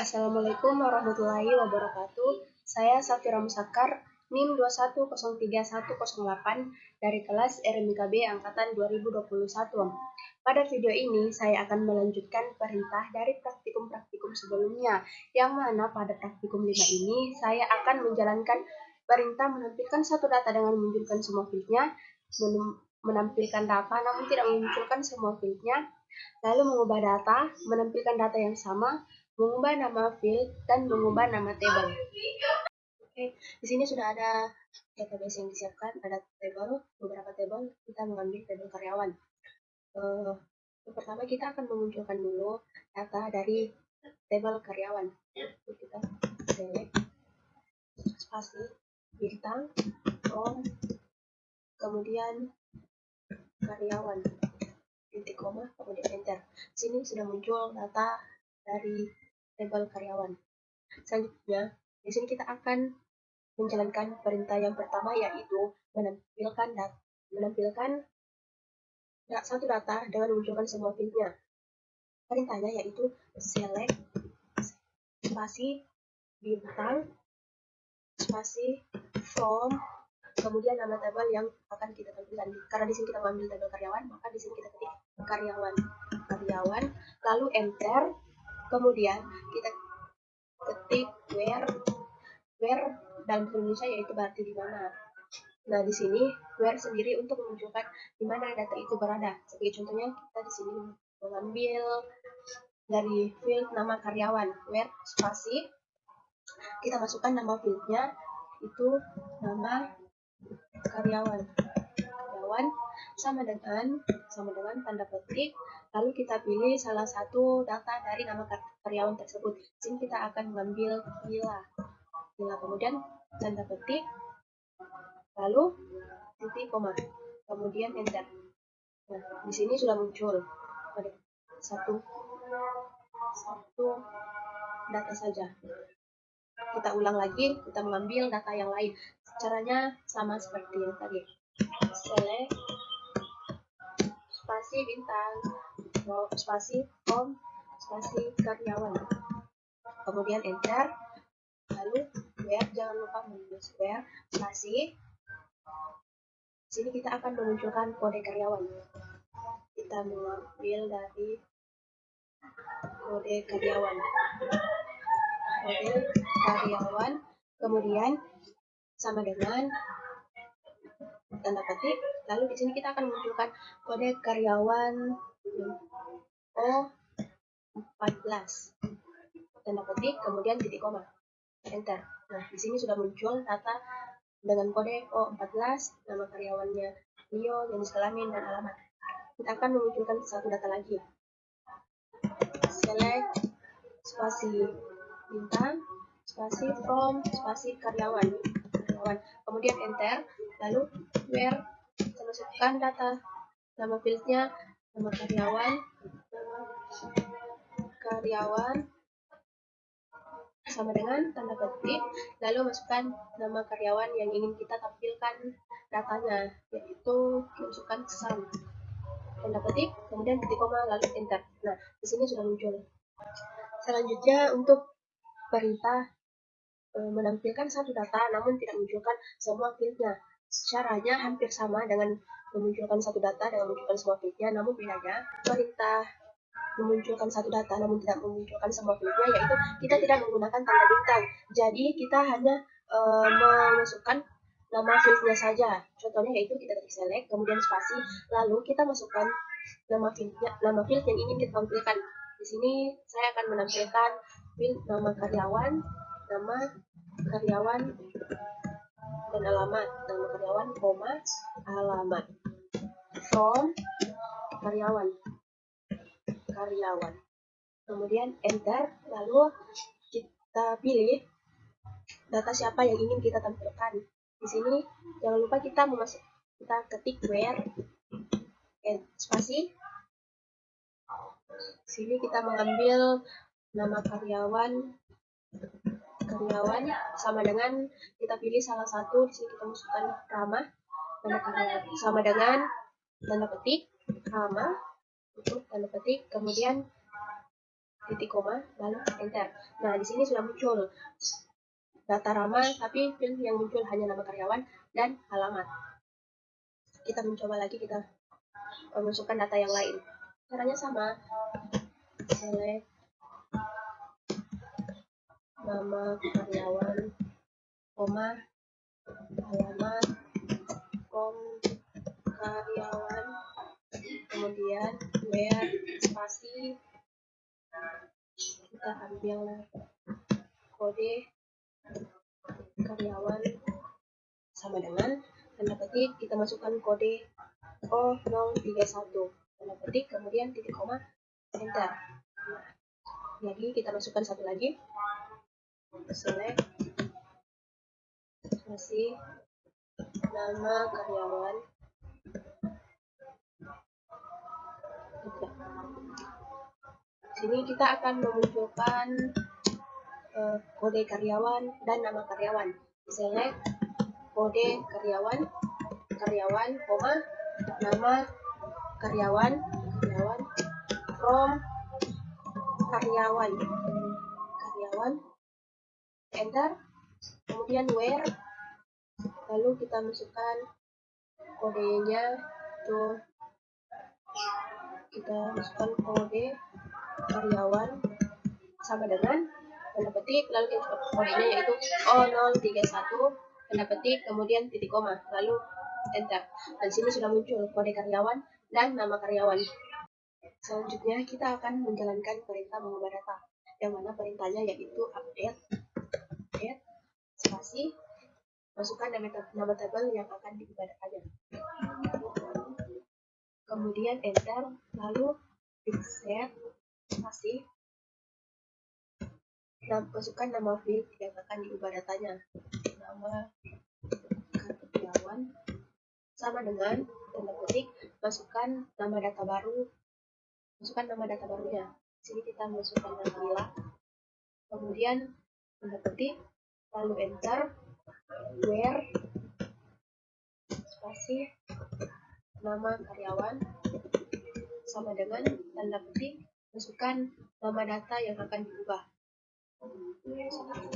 Assalamualaikum warahmatullahi wabarakatuh. Saya Safira Musakar, NIM 21031108 dari kelas RMIKB Angkatan 2021. Pada video ini, saya akan melanjutkan perintah dari praktikum-praktikum sebelumnya, yang mana pada praktikum 5 ini, saya akan menjalankan perintah menampilkan satu data dengan menunjukkan semua fieldnya, menampilkan data namun tidak memunculkan semua fieldnya, lalu mengubah data, menampilkan data yang sama, mengubah nama field, dan mengubah nama table. Oke, di sini sudah ada database yang disiapkan, ada table, beberapa table, kita mengambil table karyawan. Yang pertama kita akan memunculkan dulu data dari table karyawan. Kita select, spasi, bintang, from, kemudian karyawan, titik koma, kemudian enter. Sini sudah muncul data dari table karyawan. Selanjutnya, di sini kita akan menjalankan perintah yang pertama, yaitu menampilkan satu data dengan memunculkan semua fieldnya. Perintahnya yaitu select, spasi, bintang, spasi, from, kemudian nama tabel yang akan kita tampilkan. Karena di sini kita mengambil tabel karyawan, maka di sini kita ketik karyawan, lalu enter. Kemudian kita ketik where dalam bahasa Indonesia yaitu berarti di mana. Nah, di sini where sendiri untuk menunjukkan di mana data itu berada. Sebagai contohnya, kita di sini mengambil dari field nama karyawan, where spasi, kita masukkan nama fieldnya itu nama karyawan sama dengan tanda petik, lalu kita pilih salah satu data dari nama karyawan tersebut. Di sini kita akan mengambil Gila, kemudian tanda petik, lalu titik koma, kemudian enter. Nah, di sini sudah muncul pada satu data saja. Kita ulang lagi, kita mengambil data yang lain. Caranya sama seperti yang tadi. Select, spasi bintang, spasi from, spasi karyawan, kemudian enter. Lalu where, jangan lupa menulis where, spasi. Sini kita akan memunculkan kode karyawan. Kita mengambil dari kode karyawan, kemudian sama dengan tanda petik, lalu di sini kita akan memunculkan kode karyawan O14, tanda petik, kemudian titik koma, enter. Nah, di sini sudah muncul data dengan kode O14, nama karyawannya Leo, jenis kelamin, dan alamat. Kita akan memunculkan satu data lagi. Select, spasi bintang, spasi from, spasi karyawan, kemudian enter. Lalu where, kita masukkan data nama fieldnya, nama karyawan sama dengan tanda petik, lalu masukkan nama karyawan yang ingin kita tampilkan datanya, yaitu masukkan Sam, tanda petik, kemudian titik koma, lalu enter. Nah, di sini sudah muncul. Selanjutnya, untuk perintah menampilkan satu data namun tidak memunculkan semua fieldnya. Caranya hampir sama dengan memunculkan satu data dengan memunculkan semua fieldnya, namun bedanya perintah memunculkan satu data namun tidak memunculkan semua fieldnya yaitu kita tidak menggunakan tanda bintang. Jadi kita hanya memasukkan nama fieldnya saja. Contohnya yaitu kita ketik select, kemudian spasi, lalu kita masukkan nama field yang ingin kita tampilkan. Di sini saya akan menampilkan field nama karyawan, dan alamat. Nama karyawan, koma, alamat. From, karyawan. Kemudian enter, lalu kita pilih data siapa yang ingin kita tampilkan. Di sini jangan lupa kita ketik where, spasi. Sini kita mengambil nama karyawan sama dengan kita pilih salah satu. Di sini kita masukkan nama karyawan sama dengan tanda petik, nama, tanda petik, kemudian titik koma, lalu enter. Nah, di sini sudah muncul data Rama, tapi yang muncul hanya nama karyawan dan alamat. Kita mencoba lagi, kita masukkan data yang lain. Caranya sama, select nama karyawan, koma, alamat, karyawan, kemudian where, spasi, kita ambil kode karyawan sama dengan tanda petik, kita masukkan kode O031 tanda petik, kemudian titik koma, enter. Nah, lagi kita masukkan satu lagi, select masih nama karyawan, sini kita akan memunculkan kode karyawan dan nama karyawan. Select kode karyawan, koma, nama karyawan, from karyawan, enter. Kemudian where, lalu kita masukkan kodenya, tuh kita masukkan kode karyawan sama dengan tanda petik, lalu kita masukkan kodenya yaitu O031 tanda petik, kemudian titik koma, lalu enter. Dan sini sudah muncul kode karyawan dan nama karyawan. Selanjutnya kita akan menjalankan perintah mengubah data, yang mana perintahnya yaitu update spasi, masukkan nama tabel yang akan diubah datanya, kemudian enter, lalu set spasi, masukkan nama field yang akan diubah datanya, nama karyawan sama dengan tanda petik, masukkan nama data barunya. Di sini kita masukkan Nabila, kemudian tanda petik, lalu enter, where, spasi, nama karyawan sama dengan tanda petik, masukkan nama data yang akan diubah,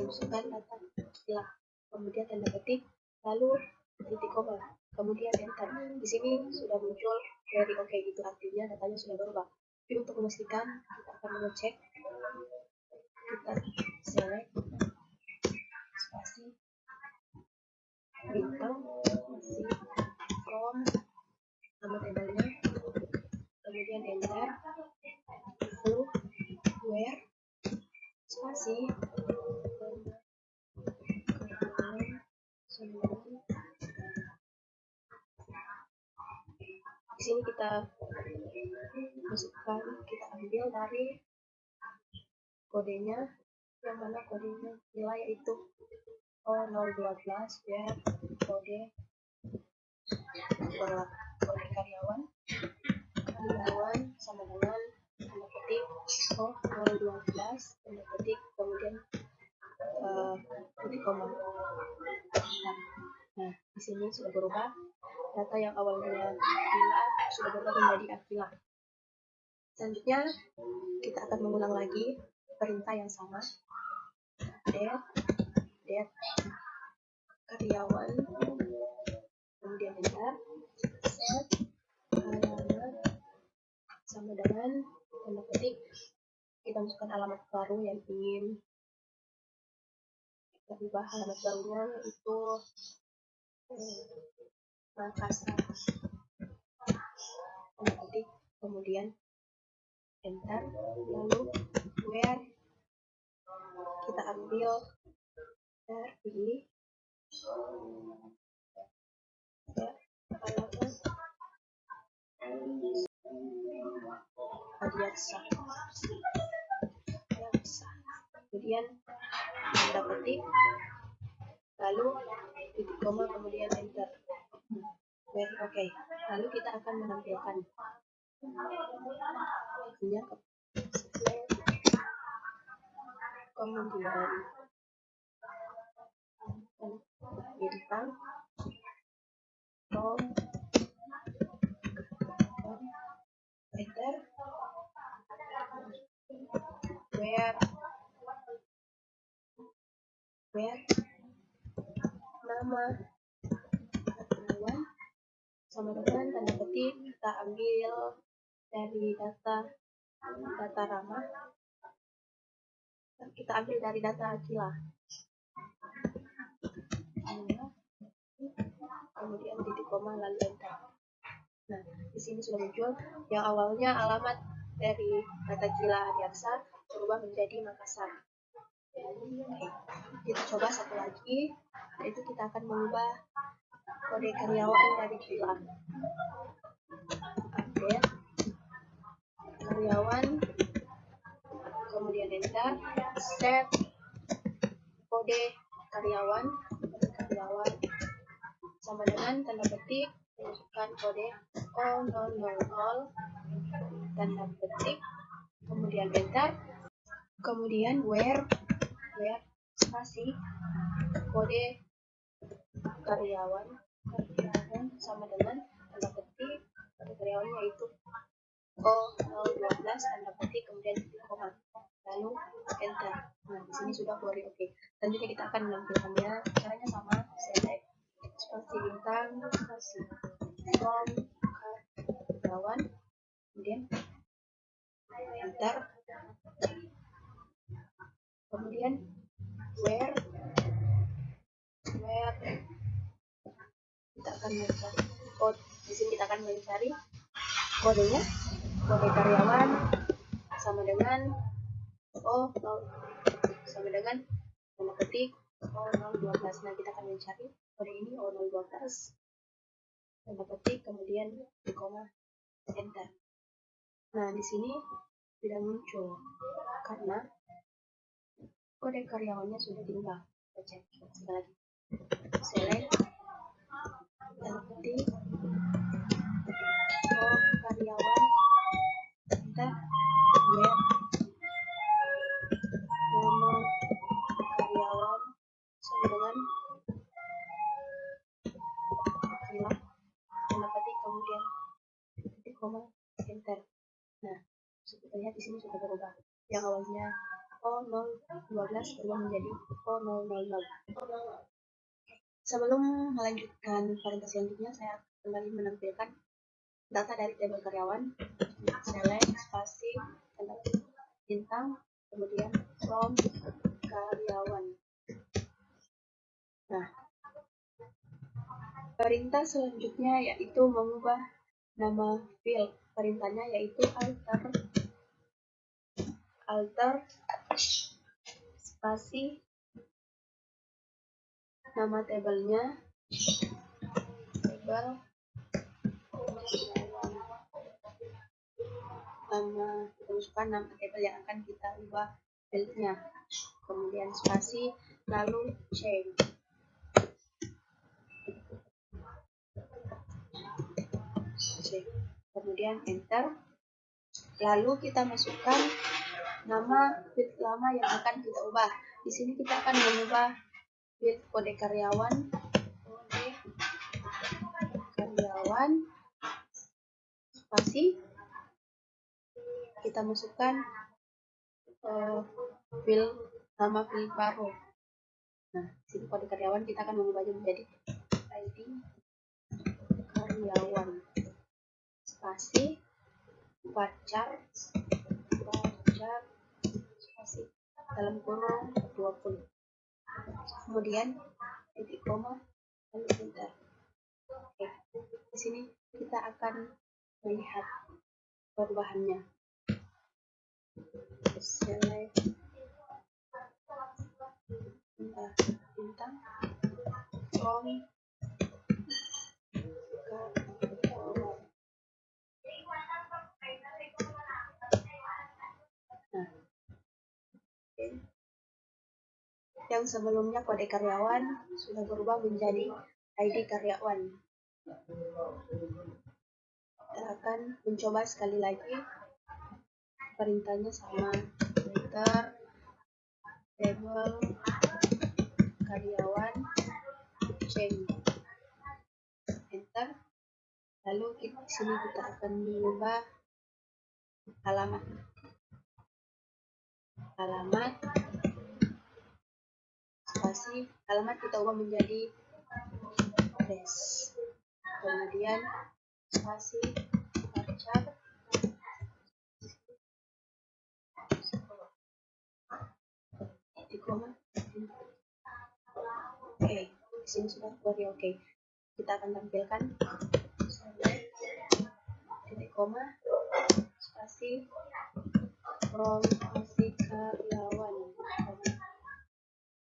masukkan data Nabila, kemudian tanda petik, lalu titik koma, kemudian enter. Di sini sudah muncul very oke, gitu artinya datanya sudah berubah. Tapi untuk memastikan kita akan mengecek, kita select spasi bintang masih from nama tabelnya, kemudian enter, lalu where, spasi di sini kita masukkan, kita ambil dari kodenya, yang mana kodenya nilai yaitu O012, ya, kode karyawan sama dengan tanda petik O012 tanda petik, kemudian titik koma. Nah, di sini sudah berubah, data yang awalnya Akila sudah berubah menjadi Akila. Selanjutnya kita akan mengulang lagi perintah yang sama, update karyawan, kemudian enter, set alamat sama dengan tanda petik, kita masukkan alamat baru yang ingin kita ubah, alamat barunya yaitu Makassar, tanda petik, kemudian enter, lalu where, kita ambil dari alamat Adiaksa, kemudian tanda petik, lalu titik koma, kemudian enter. Very oke. Lalu kita akan menampilkan kemudian bintang enter, where nama karyawan sama dengan tanda petik kita ambil dari data ramah, kita ambil dari data Aquila, kemudian titik koma lalu enter. Nah, di sini sudah muncul yang awalnya alamat dari data Aquila Adiaksa berubah menjadi Makassar. Oke, kita coba satu lagi, yaitu kita akan mengubah kode karyawan dari Aquila. Update karyawan, kemudian enter, set kode karyawan sama dengan tanda petik masukkan kode 0000 tanda petik, kemudian enter, kemudian where spasi kode karyawan sama dengan tanda petik kode karyawannya yaitu O012 tanda petik kemudian titik koma lalu enter. Nah, di sini sudah query oke. Selanjutnya kita akan menampilkannya, caranya sama, select spasi bintang spasi from karyawan kemudian enter, kemudian where kita akan mencari code. Di sini kita akan mencari kodenya, kode karyawan sama dengan sama dengan tanda petik O012. Nah, kita akan mencari kode ini O012 tanda petik kemudian di koma enter. Nah, di sini tidak muncul karena kode karyawannya sudah tinggal. Kita cek sekali lagi, select tanda petik karyawan, enter, where nama karyawan sama dengan Aquila tanda petik kemudian titik koma enter. Nah, sepertinya di sini sudah berubah, yang awalnya O012 berubah menjadi O000. Sebelum melanjutkan variabel selanjutnya, saya kembali menampilkan data dari tabel karyawan. Select spasi tanda bintang kemudian from karyawan. Nah, perintah selanjutnya yaitu mengubah nama field. Perintahnya yaitu alter spasi nama tabelnya, tabel nama, kita masukkan nama tabel yang akan kita ubah fieldnya, kemudian spasi lalu change. Kemudian enter, lalu kita masukkan nama field lama yang akan kita ubah. Di sini kita akan mengubah field kode karyawan spasi, kita masukkan field nama field baru. Nah, di sini kode karyawan kita akan mengubahnya menjadi ID karyawan spasi varchar spasi dalam kurung 20, kemudian titik koma lalu enter. Oke, di sini kita akan melihat perubahannya. Select bintang from yang sebelumnya kode karyawan sudah berubah menjadi ID karyawan. Kita akan mencoba sekali lagi, perintahnya sama, enter table karyawan change, enter, lalu di sini kita akan mengubah alamat. alamat, spasi, alamat kita ubah menjadi address, kemudian spasi, varchar, titik koma. Oke, di sini sudah beri oke. Kita akan tampilkan titik koma, spasi, spasi karyawan.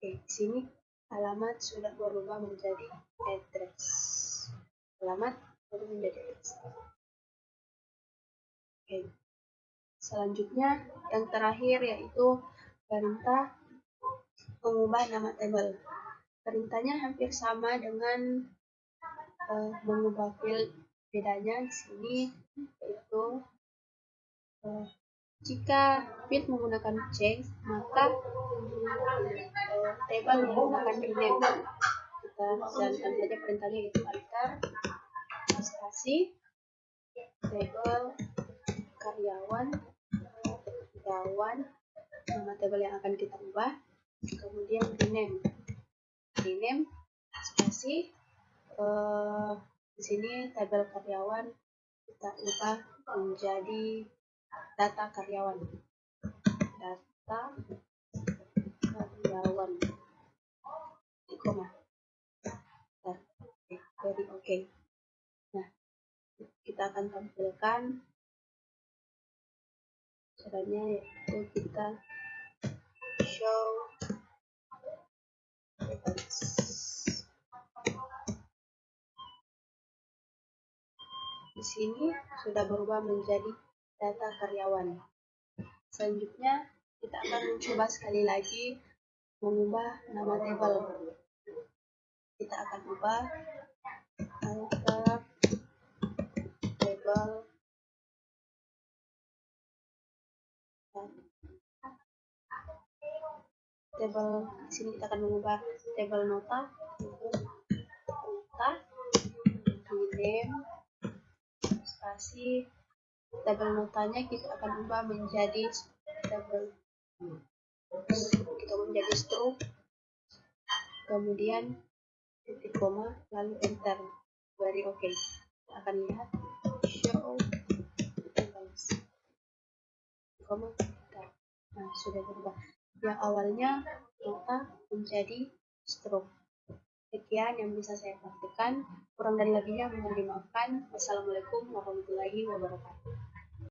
Oke, di sini alamat sudah berubah menjadi address. Alamat berubah menjadi address. Oke. Selanjutnya yang terakhir yaitu perintah mengubah nama tabel. Perintahnya hampir sama dengan mengubah field. Bedanya di sini yaitu jika field menggunakan change, maka table menggunakan rename. Kita jalankan saja perintahnya, yaitu alter spasi table karyawan, nama table yang akan kita ubah, kemudian rename spasi di sini tabel karyawan kita ubah menjadi data karyawan, koma. Jadi oke. Nah, kita akan tampilkan caranya, yaitu kita show di sini sudah berubah menjadi data karyawan. Selanjutnya kita akan mencoba sekali lagi mengubah nama tabel. Kita akan ubah alter table di sini kita akan mengubah tabel nota rename spasi tabel notanya kita akan ubah menjadi tabel, kita menjadi string, kemudian titik koma lalu enter. Very oke. Kita akan lihat show tables koma enter. Nah, sudah berubah. Yang awalnya nota menjadi string. Sekian yang bisa saya praktikkan. Kurang dan lebihnya mohon dimaafkan. Wassalamualaikum warahmatullahi wabarakatuh.